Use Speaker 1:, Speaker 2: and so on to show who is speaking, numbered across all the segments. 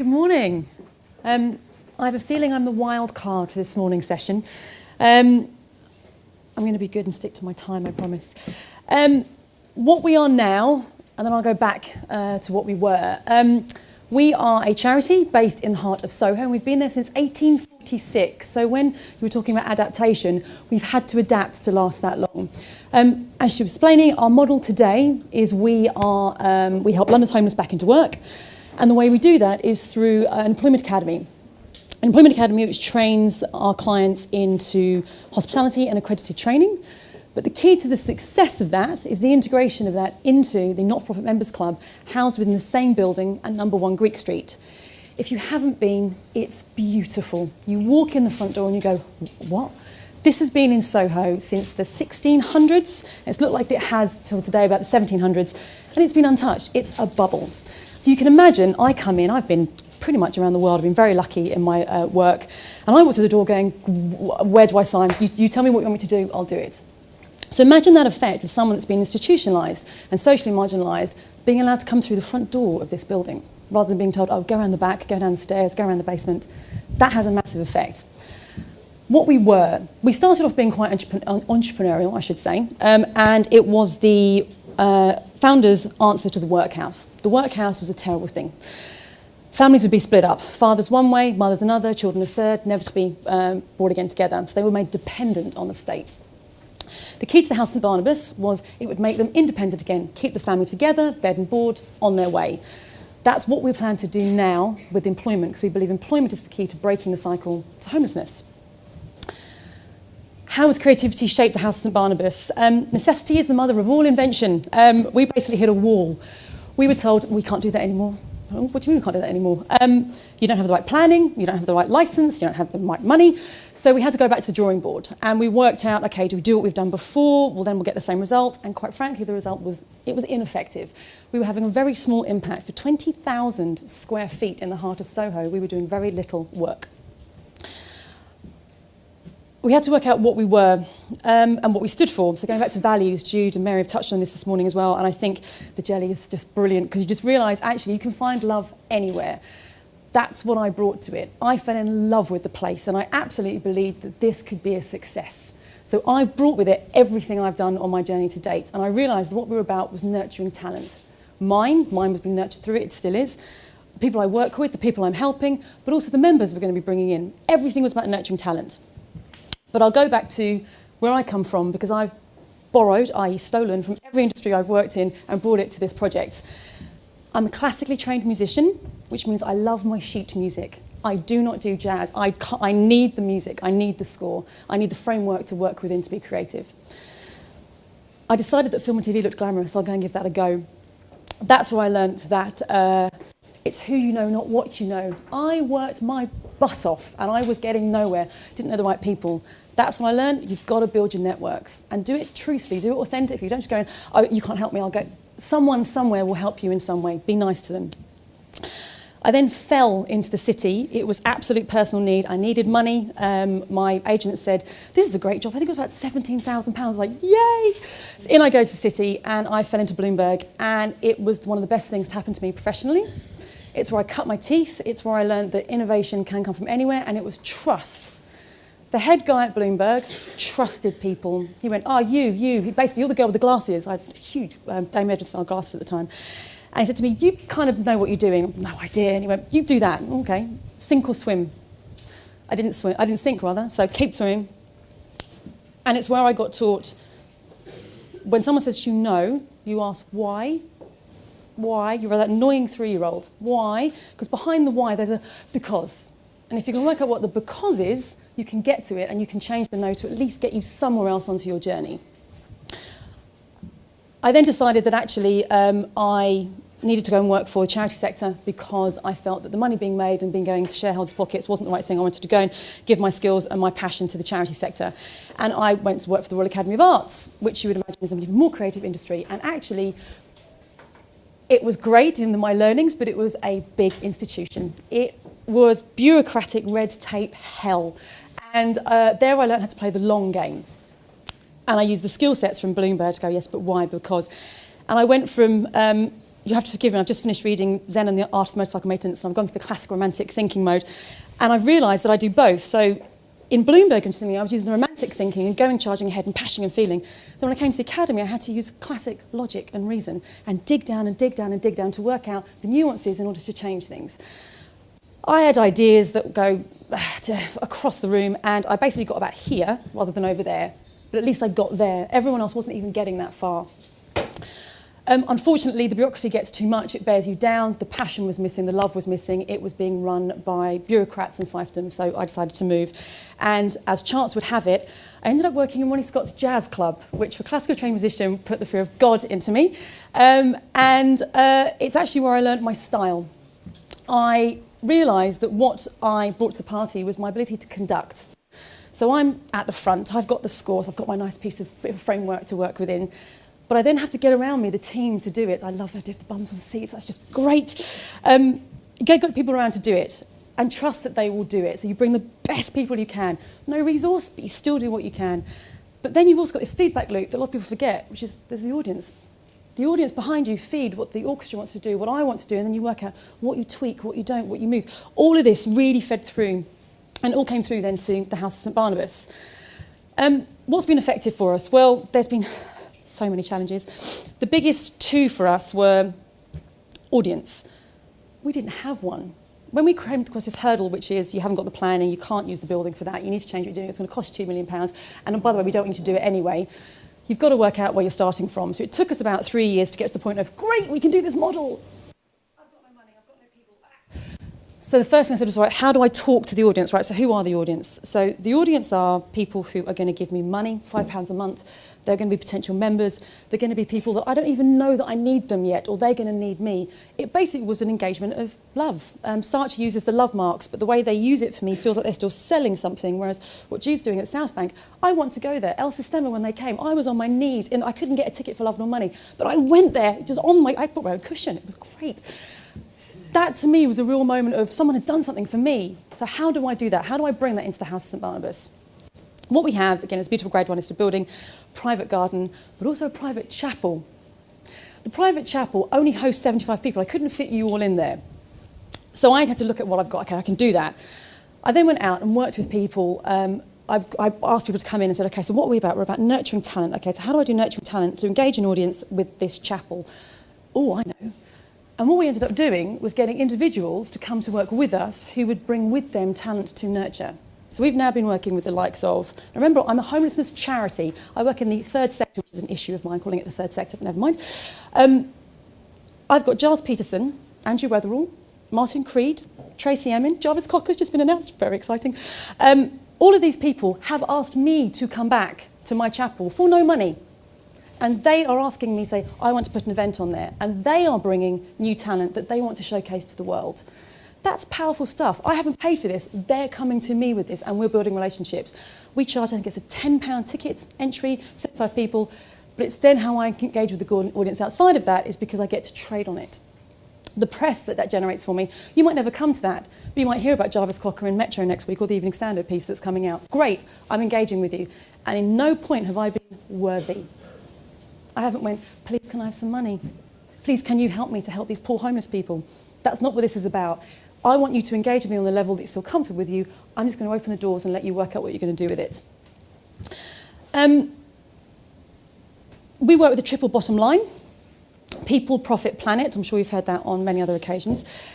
Speaker 1: Good morning. I have a feeling I'm the wild card for this morning's session. I'm going to be good and stick to my time, I promise. What we are now, and then I'll go back to what we were. We are a charity based in the heart of Soho, and we've been there since 1846. So when you were talking about adaptation, we've had to adapt to last that long. As she was explaining, our model today is we help London's homeless back into work. And the way we do that is through an employment academy. An employment academy which trains our clients into hospitality and accredited training. But the key to the success of that is the integration of that into the not-for-profit members club housed within the same building at number 1 Greek Street. If you haven't been, it's beautiful. You walk in the front door and you go, what? This has been in Soho since the 1600s. It's looked like it has till today, about the 1700s, and it's been untouched. It's a bubble. So you can imagine, I come in, I've been pretty much around the world, I've been very lucky in my work, and I walk through the door going, where do I sign? You tell me what you want me to do, I'll do it. So imagine that effect with someone that's been institutionalised and socially marginalised being allowed to come through the front door of this building, rather than being told, oh, go around the back, go down the stairs, go around the basement. That has a massive effect. What we started off being quite entrepreneurial, I should say, and it was the founder's answer to the workhouse. The workhouse was a terrible thing. Families would be split up. Fathers one way, mothers another, children a third, never to be brought again together. So they were made dependent on the state. The key to the House of St Barnabas was it would make them independent again, keep the family together, bed and board, on their way. That's what we plan to do now with employment, because we believe employment is the key to breaking the cycle to homelessness. How has creativity shaped the House of St Barnabas? Necessity is the mother of all invention. We basically hit a wall. We were told, we can't do that anymore. Oh, what do you mean we can't do that anymore? You don't have the right planning, you don't have the right licence, you don't have the right money. So we had to go back to the drawing board, and we worked out, okay, do we do what we've done before? Well, then we'll get the same result. And quite frankly, the result was ineffective. We were having a very small impact. For 20,000 square feet in the heart of Soho, we were doing very little work. We had to work out what we were and what we stood for. So going back to values, Jude and Mary have touched on this morning as well, and I think the jelly is just brilliant because you just realise, actually, you can find love anywhere. That's what I brought to it. I fell in love with the place, and I absolutely believed that this could be a success. So I've brought with it everything I've done on my journey to date, and I realised that what we were about was nurturing talent. Mine was being nurtured through it still is. The people I work with, the people I'm helping, but also the members we're going to be bringing in. Everything was about nurturing talent. But I'll go back to where I come from, because I've borrowed, i.e. stolen, from every industry I've worked in and brought it to this project. I'm a classically trained musician, which means I love my sheet music. I do not do jazz. I need the music. I need the score. I need the framework to work within to be creative. I decided that film and TV looked glamorous, so I'll go and give that a go. That's where I learnt that it's who you know, not what you know. I worked my butt off and I was getting nowhere, didn't know the right people. That's when I learned you've got to build your networks and do it truthfully, do it authentically. Don't just go, oh, you can't help me, I'll go. Someone somewhere will help you in some way. Be nice to them. I then fell into the city. It was absolute personal need. I needed money. My agent said, this is a great job. I think it was about £17,000. I was like, yay! So in I go to the city, and I fell into Bloomberg, and it was one of the best things to happen to me professionally. It's where I cut my teeth. It's where I learned that innovation can come from anywhere, and it was trust. The head guy at Bloomberg trusted people. He went, basically, you're the girl with the glasses. I had huge Dame Edward-style glasses at the time. And he said to me, you kind of know what you're doing. No idea. And he went, you do that. Okay. Sink or swim. I didn't sink, rather. So keep swimming. And it's where I got taught, when someone says you know, you ask why. Why? You're that annoying 3-year-old. Why? Because behind the why, there's a because. And if you can work out what the because is, you can get to it, and you can change the no to at least get you somewhere else onto your journey. I then decided that actually I needed to go and work for the charity sector, because I felt that the money being made and being going to shareholders' pockets wasn't the right thing. I wanted to go and give my skills and my passion to the charity sector. And I went to work for the Royal Academy of Arts, which you would imagine is an even more creative industry. And actually, it was great in my learnings, but it was a big institution. It was bureaucratic red tape hell. And there I learned how to play the long game. And I used the skill sets from Bloomberg to go, yes, but why? Because. And I went from you have to forgive me, I've just finished reading Zen and the Art of Motorcycle Maintenance, and I've gone to the classic romantic thinking mode, and I've realised that I do both. So in Bloomberg, interestingly, I was using the romantic thinking and going, charging ahead and passion and feeling. Then when I came to the academy, I had to use classic logic and reason and dig down and dig down and dig down to work out the nuances in order to change things. I had ideas that go across the room, and I basically got about here rather than over there. But at least I got there. Everyone else wasn't even getting that far. Unfortunately, the bureaucracy gets too much, it bears you down. The passion was missing, the love was missing. It was being run by bureaucrats and fiefdom, so I decided to move. And as chance would have it, I ended up working in Ronnie Scott's jazz club, which for classical trained musician put the fear of God into me. It's actually where I learned my style. I realised that what I brought to the party was my ability to conduct. So I'm at the front, I've got the scores, I've got my nice piece of framework to work within. But I then have to get around me, the team, to do it. I love that, the bums on seats, that's just great. Get people around to do it and trust that they will do it. So you bring the best people you can. No resource, but you still do what you can. But then you've also got this feedback loop that a lot of people forget, which is there's the audience. The audience behind you feed what the orchestra wants to do, what I want to do, and then you work out what you tweak, what you don't, what you move. All of this really fed through, and it all came through then to the House of St Barnabas. What's been effective for us? Well, there's been so many challenges. The biggest two for us were audience. We didn't have one. When we came across this hurdle, which is you haven't got the planning, you can't use the building for that, you need to change what you're doing, it's going to cost £2 million, and by the way, we don't need to do it anyway. You've got to work out where you're starting from. So it took us about 3 years to get to the point of, great, we can do this model. I've got no money, I've got no people. So the first thing I said was, right, how do I talk to the audience, right? So who are the audience? So the audience are people who are going to give me money, £5 a month. They're going to be potential members. They're going to be people that I don't even know that I need them yet, or they're going to need me. It basically was an engagement of love. Saatchi uses the love marks, but the way they use it for me feels like they're still selling something, whereas what Jude's doing at South Bank, I want to go there. El Sistema, when they came, I was on my knees, and I couldn't get a ticket for love nor money, but I went there, just I brought my own cushion. It was great. That, to me, was a real moment of someone had done something for me. So how do I do that? How do I bring that into the House of St Barnabas? What we have, again, is a beautiful grade one, is a building, private garden, but also a private chapel. The private chapel only hosts 75 people. I couldn't fit you all in there. So I had to look at what I've got. Okay, I can do that. I then went out and worked with people. I asked people to come in and said, okay, so what are we about? We're about nurturing talent. Okay, so how do I do nurturing talent to engage an audience with this chapel? Oh, I know. And what we ended up doing was getting individuals to come to work with us who would bring with them talent to nurture. So we've now been working with the likes of, remember, I'm a homelessness charity. I work in the third sector, which is an issue of mine, calling it the third sector, but never mind. I've got Giles Peterson, Andrew Weatherall, Martin Creed, Tracy Emin, Jarvis Cocker's just been announced, very exciting. All of these people have asked me to come back to my chapel for no money. And they are asking me, say, I want to put an event on there. And they are bringing new talent that they want to showcase to the world. That's powerful stuff. I haven't paid for this. They're coming to me with this, and we're building relationships. We charge, I think it's a £10 ticket entry, 75 people. But it's then how I engage with the audience outside of that is because I get to trade on it. The press that generates for me, you might never come to that, but you might hear about Jarvis Cocker in Metro next week or the Evening Standard piece that's coming out. Great, I'm engaging with you. And in no point have I been worthy. I haven't went, please can I have some money? Please can you help me to help these poor homeless people? That's not what this is about. I want you to engage with me on the level that you feel comfortable with you. I'm just going to open the doors and let you work out what you're going to do with it. We work with a triple bottom line. People, profit, planet. I'm sure you've heard that on many other occasions.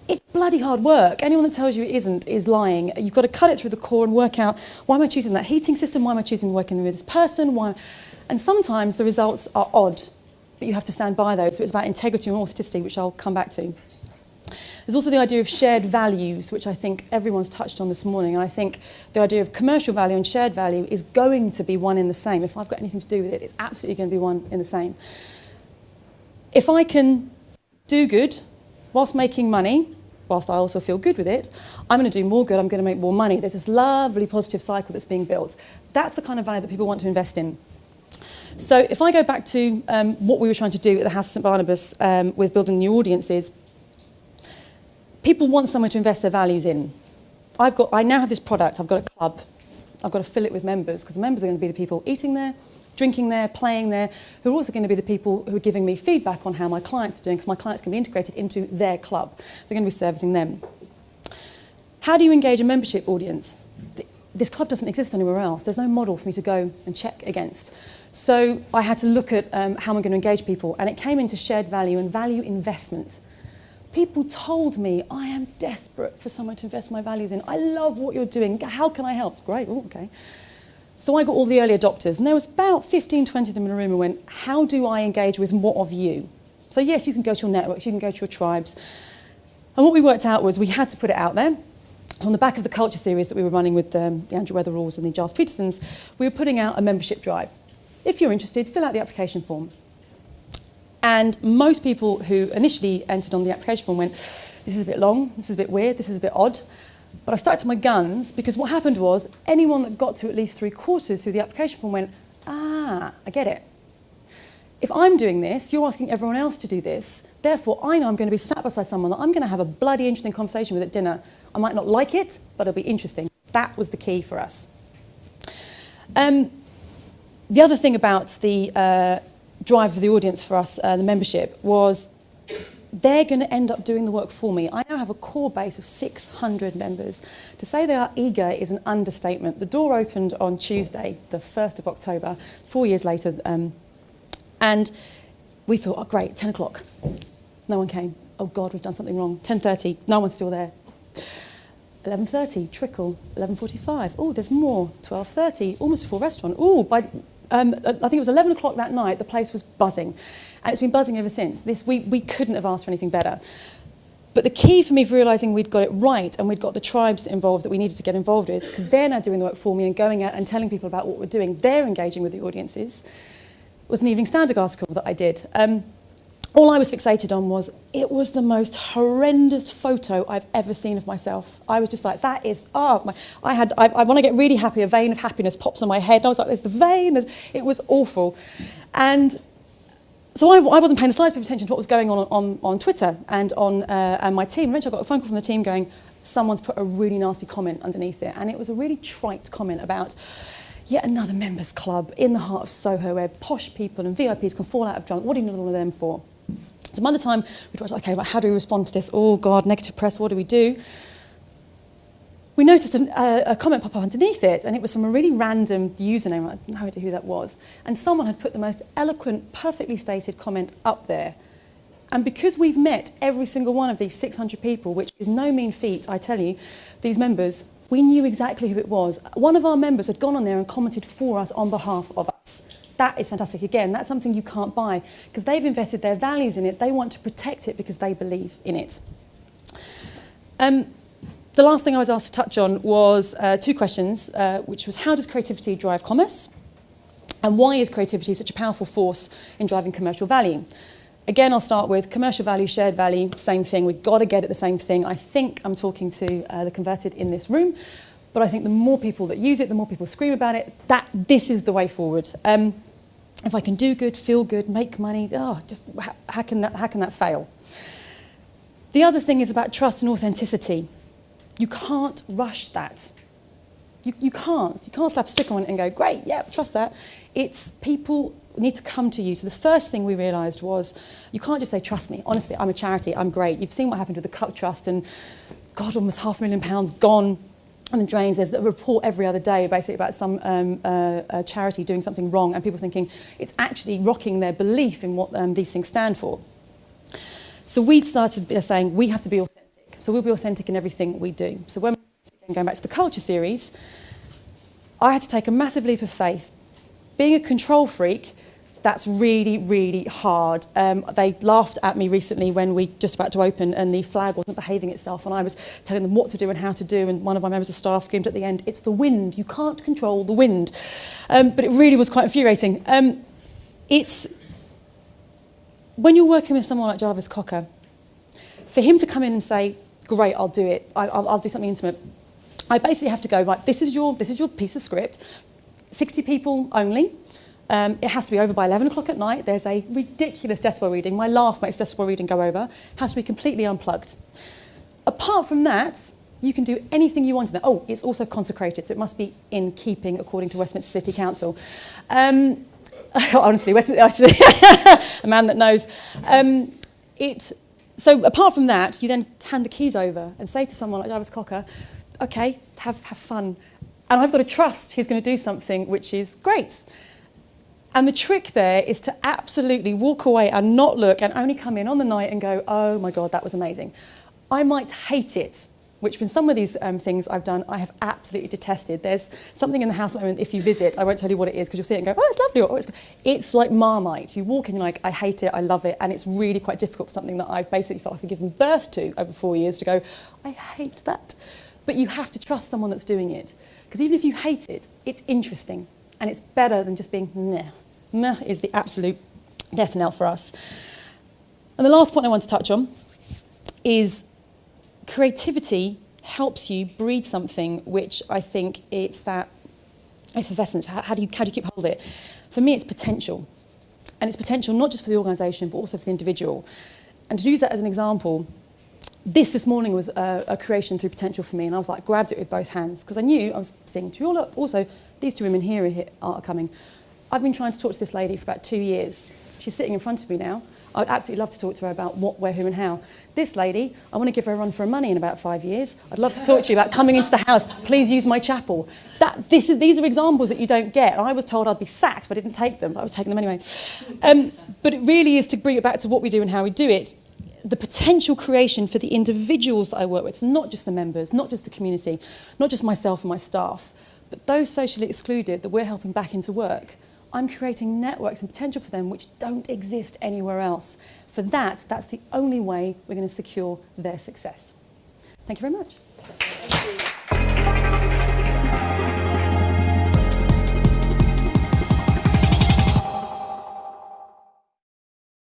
Speaker 1: It's bloody hard work. Anyone that tells you it isn't is lying. You've got to cut it through the core and work out, why am I choosing that heating system? Why am I choosing working with this person? Why? And sometimes the results are odd, but you have to stand by those. So it's about integrity and authenticity, which I'll come back to. There's also the idea of shared values, which I think everyone's touched on this morning. And I think the idea of commercial value and shared value is going to be one in the same. If I've got anything to do with it, it's absolutely going to be one in the same. If I can do good whilst making money, whilst I also feel good with it, I'm going to do more good, I'm going to make more money. There's this lovely positive cycle that's being built. That's the kind of value that people want to invest in. So if I go back to what we were trying to do at the House of St Barnabas with building new audiences, people want somewhere to invest their values in. I now have this product, I've got a club, I've got to fill it with members, because the members are going to be the people eating there, drinking there, playing there, who are also going to be the people who are giving me feedback on how my clients are doing, because my clients can be integrated into their club. They're going to be servicing them. How do you engage a membership audience? This club doesn't exist anywhere else. There's no model for me to go and check against. So I had to look at how I'm going to engage people, and it came into shared value and value investment. People told me, I am desperate for someone to invest my values in. I love what you're doing. How can I help? Great, oh, okay. So I got all the early adopters, and there was about 15, 20 of them in a room who went, how do I engage with more of you? So yes, you can go to your networks, you can go to your tribes. And what we worked out was we had to put it out there. So on the back of the culture series that we were running with the Andrew Weatheralls and the Giles Petersons, we were putting out a membership drive. If you're interested, fill out the application form. And most people who initially entered on the application form went, this is a bit long, this is a bit weird, this is a bit odd. But I stuck to my guns, because what happened was anyone that got to at least 3/4 through the application form went, I get it. If I'm doing this, you're asking everyone else to do this, therefore I know I'm going to be sat beside someone that I'm going to have a bloody interesting conversation with at dinner. I might not like it, but it'll be interesting. That was the key for us. The other thing about the drive of the audience for us, the membership, was they're going to end up doing the work for me. I now have a core base of 600 members. To say they are eager is an understatement. The door opened on Tuesday, the 1st of October, 4 years later, and we thought, oh great, 10 o'clock. No one came. Oh God, we've done something wrong. 10:30, no one's still there. 11:30, trickle. 11:45, oh, there's more. 12:30, almost a full restaurant. Oh, by I think it was 11 o'clock that night, the place was buzzing. And it's been buzzing ever since. We couldn't have asked for anything better. But the key for me for realising we'd got it right and we'd got the tribes involved that we needed to get involved with, because they're now doing the work for me and going out and telling people about what we're doing, they're engaging with the audiences, was an Evening Standard article that I did. All I was fixated on was, it was the most horrendous photo I've ever seen of myself. I was just like, that is, when I get really happy, a vein of happiness pops on my head. And I was like, there's the vein, it was awful. And so I wasn't paying the slightest bit of attention to what was going on Twitter and on and my team. Eventually I got a phone call from the team going, someone's put a really nasty comment underneath it. And it was a really trite comment about, yet another members club in the heart of Soho where posh people and VIPs can fall out of drunk. What do you need all of them for? So by the time we thought, okay, right, how do we respond to this? Oh God, negative press, what do we do? We noticed a comment pop up underneath it, and it was from a really random username. I had no idea who that was. And someone had put the most eloquent, perfectly stated comment up there. And because we've met every single one of these 600 people, which is no mean feat, I tell you, these members, we knew exactly who it was. One of our members had gone on there and commented for us on behalf of us. That is fantastic. Again, that's something you can't buy, because they've invested their values in it. They want to protect it because they believe in it. The last thing I was asked to touch on was 2 questions, which was, how does creativity drive commerce? And why is creativity such a powerful force in driving commercial value? Again, I'll start with commercial value, shared value, same thing. We've got to get at the same thing. I think I'm talking to the converted in this room, but I think the more people that use it, the more people scream about it, this is the way forward. If I can do good, feel good, make money, how can that fail? The other thing is about trust and authenticity. You can't rush that. You can't slap a stick on it and go, great, yeah, trust that. It's people need to come to you. So the first thing we realised was, you can't just say, trust me. Honestly, I'm a charity, I'm great. You've seen what happened with the Cup Trust and, God, almost £500,000 gone on the drains. There's a report every other day basically about some charity doing something wrong, and people thinking it's actually rocking their belief in what these things stand for. So we started saying we have to be authentic. So we'll be authentic in everything we do. So when going back to the culture series, I had to take a massive leap of faith. Being a control freak, that's really, really hard. They laughed at me recently when we just about to open and the flag wasn't behaving itself, and I was telling them what to do and how to do, and one of my members of staff screamed at the end, it's the wind, you can't control the wind. But it really was quite infuriating. It's when you're working with someone like Jarvis Cocker, for him to come in and say, great, I'll do it, I'll do something intimate, I basically have to go, right, this is your piece of script, 60 people only. It has to be over by 11 o'clock at night. There's a ridiculous decibel reading. My laugh makes decibel reading go over. It has to be completely unplugged. Apart from that, you can do anything you want in there. Oh, it's also consecrated, so it must be in keeping according to Westminster City Council. Honestly, a man that knows. So apart from that, you then hand the keys over and say to someone like Jarvis Cocker, okay, have fun. And I've got to trust he's going to do something which is great. And the trick there is to absolutely walk away and not look and only come in on the night and go, oh my God, that was amazing. I might hate it, which in some of these things I've done, I have absolutely detested. There's something in the house at the moment, if you visit, I won't tell you what it is because you'll see it and go, oh, it's lovely. Or, oh, it's like Marmite. You walk in, you're like, I hate it, I love it. And it's really quite difficult for something that I've basically felt like I've given birth to over 4 years to go, I hate that. But you have to trust someone that's doing it. Because even if you hate it, it's interesting. And it's better than just being meh. Meh is the absolute death knell for us. And the last point I want to touch on is creativity helps you breed something which I think it's that effervescence. How do you keep hold of it? For me, it's potential. And it's potential not just for the organisation, but also for the individual. And to use that as an example, this morning was a creation through potential for me, and I was like, grabbed it with both hands, because I knew I was saying to you all up. Also, these two women here are coming. I've been trying to talk to this lady for about 2 years. She's sitting in front of me now. I'd absolutely love to talk to her about what, where, who and how. This lady, I want to give her a run for her money in about 5 years. I'd love to talk to you about coming into the house. Please use my chapel. These are examples that you don't get. I was told I'd be sacked if I didn't take them, but I was taking them anyway. But it really is to bring it back to what we do and how we do it. The potential creation for the individuals that I work with, not just the members, not just the community, not just myself and my staff, but those socially excluded that we're helping back into work. I'm creating networks and potential for them which don't exist anywhere else. For that's the only way we're going to secure their success. Thank you very much.
Speaker 2: Thank you.